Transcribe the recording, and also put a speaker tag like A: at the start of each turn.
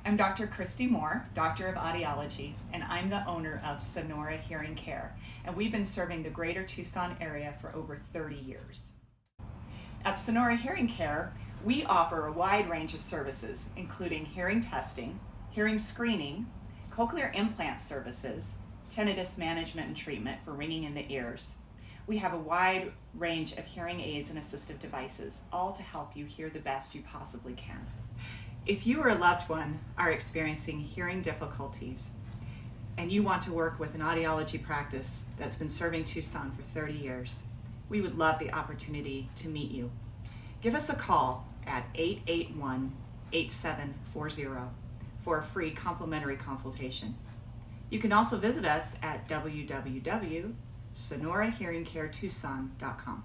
A: I'm Dr. Cristi Moore, Doctor of Audiology, and I'm the owner of Sonora Hearing Care, and we've been serving the greater Tucson area for over 30 years. At Sonora Hearing Care, we offer a wide range of services, including hearing testing, hearing screening, cochlear implant services, tinnitus management and treatment for ringing in the ears. We have a wide range of hearing aids and assistive devices, all to help you hear the best you possibly can. If you or a loved one are experiencing hearing difficulties and you want to work with an audiology practice that's been serving Tucson for 30 years, we would love the opportunity to meet you. Give us a call at 881-8740 for a free complimentary consultation. You can also visit us at www.sonorahearingcaretucson.com.